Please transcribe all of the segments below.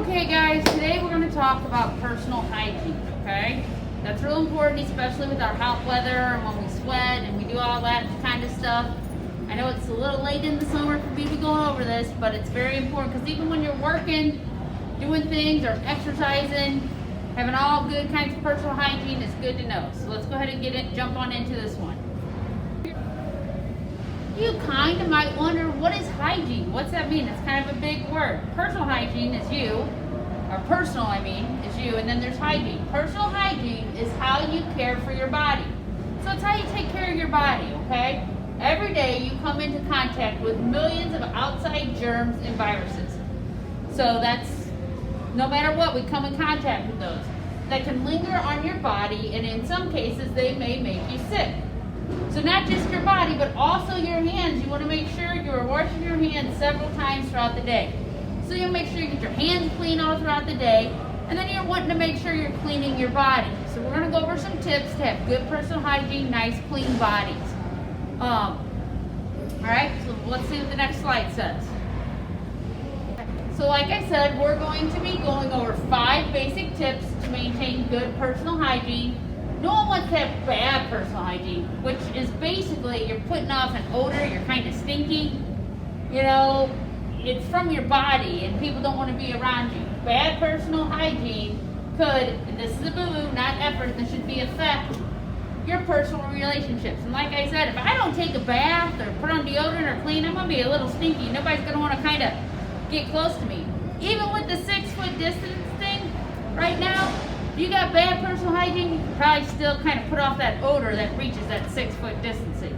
Okay guys, today we're going to talk about personal hygiene, okay? That's real important, especially with our hot weather and when we sweat and we do all that kind of stuff. I know it's a little late in the summer for me to be going over this, but it's very important because even when you're working, doing things or exercising, having all good kinds of personal hygiene is good to know. So let's go ahead and jump on into this one. You kind of might wonder, what is hygiene? What's that mean? It's kind of a big word. Personal hygiene is you, or personal I mean, is you, and then there's hygiene. Personal hygiene is how you care for your body. So it's how you take care of your body, okay? Every day you come into contact with millions of outside germs and viruses. So that's, no matter what, we come in contact with those. That can linger on your body, and in some cases they may make you sick. So not just your body, but also your hands. You want to make sure you are washing your hands several times throughout the day. So you'll make sure you get your hands clean all throughout the day, and then you're wanting to make sure you're cleaning your body. So we're going to go over some tips to have good personal hygiene, nice clean bodies. Alright, so let's see what the next slide says. So like I said, we're going to be going over 5 basic tips to maintain good personal hygiene. No one wants to have bad personal hygiene, which is basically you're putting off an odor, you're kind of stinky. You know, it's from your body and people don't want to be around you. Bad personal hygiene could, and this is a boo-boo, not effort, this should be affect your personal relationships. And like I said, if I don't take a bath or put on deodorant or clean, I'm going to be a little stinky. Nobody's going to want to kind of get close to me. Even with the 6-foot distance thing right now, if you got bad personal hygiene, you can probably still kind of put off that odor that reaches that 6-foot distancing.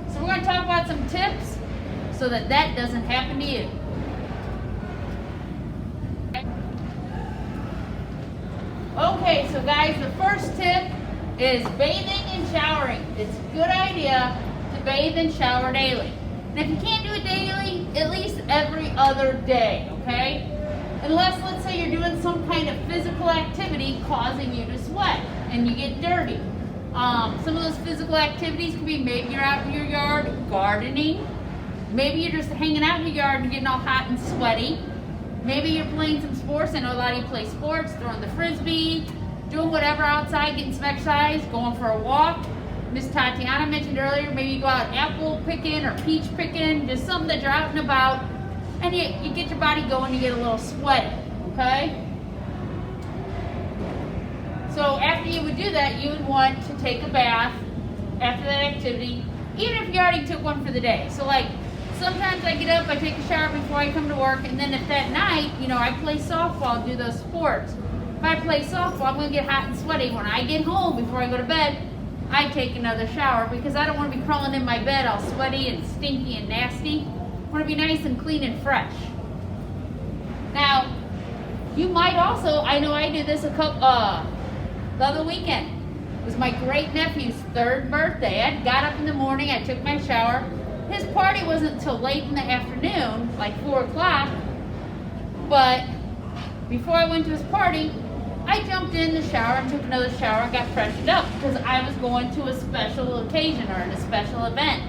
So we're going to talk about some tips so that that doesn't happen to you. Okay, so guys, the first tip is bathing and showering. It's a good idea to bathe and shower daily. And if you can't do it daily, at least every other day, okay? Unless, let's say, you're doing some kind of physical activity causing you to sweat and you get dirty. Some of those physical activities could be maybe you're out in your yard gardening. Maybe you're just hanging out in your yard and getting all hot and sweaty. Maybe you're playing some sports. I know a lot of you play sports, throwing the frisbee, doing whatever outside, getting some exercise, going for a walk. Miss Tatiana mentioned earlier, maybe you go out apple picking or peach picking, just something that you're out and about. And you get your body going, you get a little sweaty, okay? So after you would do that, you would want to take a bath after that activity, even if you already took one for the day. So like, sometimes I get up, I take a shower before I come to work, and then if that night, you know, I play softball, do those sports. If I play softball, I'm gonna get hot and sweaty. When I get home, before I go to bed, I take another shower because I don't want to be crawling in my bed all sweaty and stinky and nasty. I want to be nice and clean and fresh. Now, you might also, I know I did this the other weekend. It was my great nephew's 3rd birthday. I got up in the morning, I took my shower. His party wasn't until late in the afternoon, like 4 o'clock. But before I went to his party, I jumped in the shower and took another shower and got freshened up because I was going to a special occasion or a special event.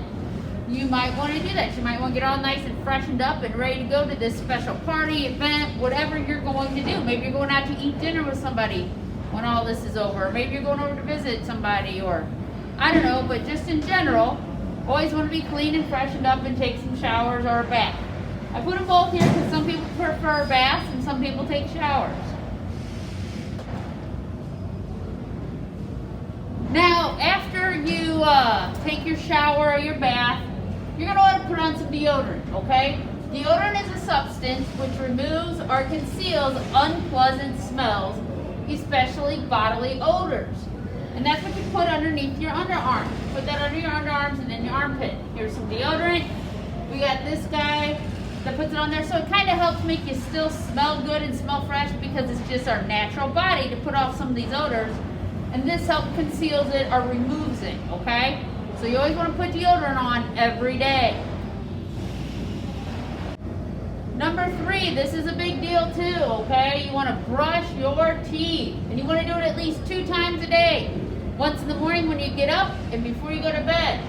You might want to do that. You might want to get all nice and freshened up and ready to go to this special party, event, whatever you're going to do. Maybe you're going out to eat dinner with somebody when all this is over. Maybe you're going over to visit somebody, or I don't know, but just in general, always want to be clean and freshened up and take some showers or a bath. I put them both here because some people prefer baths and some people take showers. Now, after you take your shower or your bath, you're going to want to put on some deodorant, okay? Deodorant is a substance which removes or conceals unpleasant smells, especially bodily odors. And that's what you put underneath your underarms. Put that under your underarms and in your armpit. Here's some deodorant. We got this guy that puts it on there, so it kind of helps make you still smell good and smell fresh because it's just our natural body to put off some of these odors. And this helps conceals it or removes it, okay? So you always want to put deodorant on every day. Number 3, this is a big deal too, okay? You want to brush your teeth. And you want to do it at least 2 times a day. Once in the morning when you get up and before you go to bed.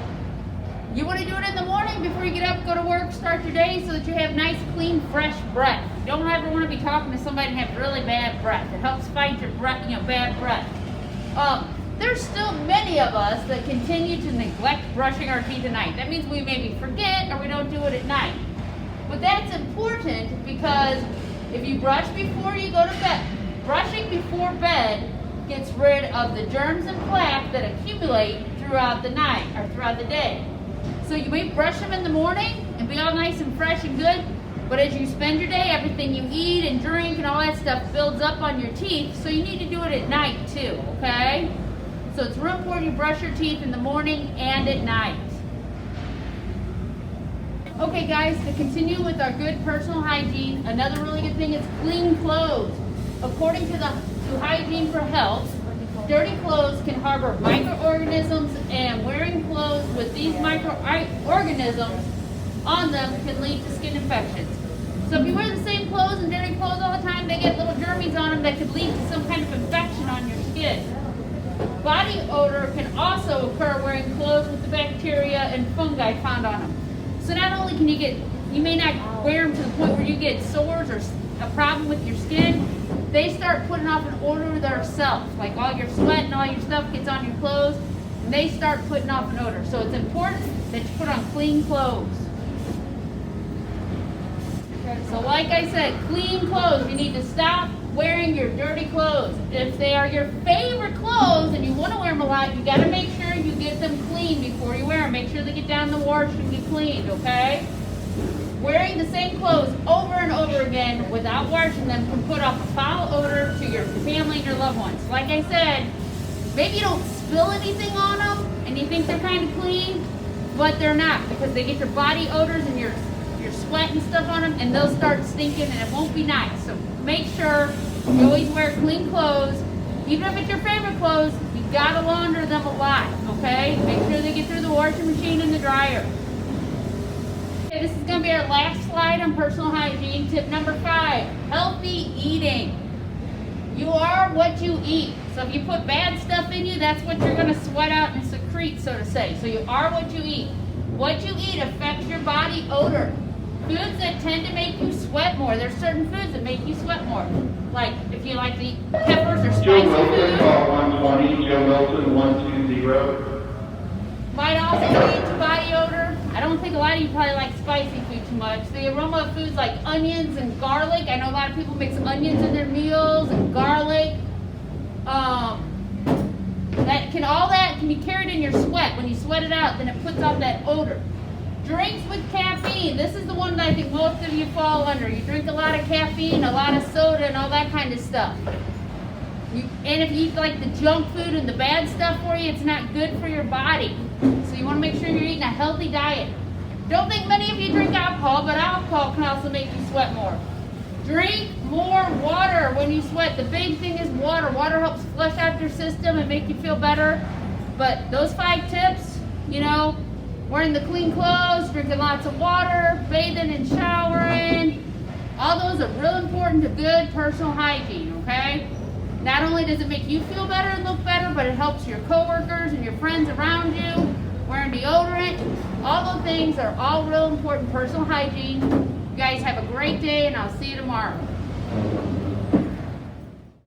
You want to do it in the morning before you get up, go to work, start your day so that you have nice, clean, fresh breath. You don't ever want to be talking to somebody and have really bad breath. It helps fight your breath, bad breath. There's still many of us that continue to neglect brushing our teeth at night. That means we maybe forget or we don't do it at night. But that's important because if you brush before you go to bed, brushing before bed gets rid of the germs and plaque that accumulate throughout the night or throughout the day. So you may brush them in the morning and be all nice and fresh and good, but as you spend your day, everything you eat and drink and all that stuff builds up on your teeth, so you need to do it at night too, okay? So it's real important you brush your teeth in the morning and at night. Okay guys, to continue with our good personal hygiene, another really good thing is clean clothes. According to Hygiene for Health, dirty clothes can harbor microorganisms, and wearing clothes with these microorganisms on them can lead to skin infections. So if you wear the same clothes and dirty clothes all the time, they get little germs on them that could lead to some kind of infection on your skin. Body odor can also occur wearing clothes with the bacteria and fungi found on them. So not only can you may not wear them to the point where you get sores or a problem with your skin, they start putting off an odor themselves. Like all your sweat and all your stuff gets on your clothes, and they start putting off an odor. So it's important that you put on clean clothes. So like I said, clean clothes. You need to stop wearing your dirty clothes. If they are your favorite clothes and you want to wear them a lot, you got to make sure you get them clean before you wear them. Make sure they get down the wash and get cleaned, okay? Wearing the same clothes over and over again without washing them can put off a foul odor to your family and your loved ones. Like I said, maybe you don't spill anything on them and you think they're kind of clean, but they're not, because they get your body odors and your sweat and stuff on them, and they'll start stinking and it won't be nice. So make sure you always wear clean clothes. Even if it's your favorite clothes, you gotta launder them a lot, okay? Make sure they get through the washing machine and the dryer. Okay, this is gonna be our last slide on personal hygiene. Tip number 5, healthy eating. You are what you eat. So if you put bad stuff in you, that's what you're gonna sweat out and secrete, so to say. So you are what you eat. What you eat affects your body odor. Foods that tend to make you sweat more. There's certain foods that make you sweat more. Like if you like to eat peppers or spicy Joe Wilson, food. call 120, Joe Wilson, 120. Might also lead to body odor. I don't think a lot of you probably like spicy food too much. The aroma of foods like onions and garlic. I know a lot of people mix onions in their meals and garlic. All that can be carried in your sweat. When you sweat it out, then it puts off that odor. Drinks with caffeine. This is the one that I think most of you fall under. You drink a lot of caffeine, a lot of soda, and all that kind of stuff. And if you eat like the junk food and the bad stuff for you, it's not good for your body. So you want to make sure you're eating a healthy diet. Don't think many of you drink alcohol, but alcohol can also make you sweat more. Drink more water when you sweat. The big thing is water. Water helps flush out your system and make you feel better. But those 5 tips, wearing the clean clothes, drinking lots of water, bathing and showering, all those are real important to good personal hygiene, okay? Not only does it make you feel better and look better, but it helps your coworkers and your friends around you. Wearing deodorant, all those things are all real important personal hygiene. You guys have a great day, and I'll see you tomorrow.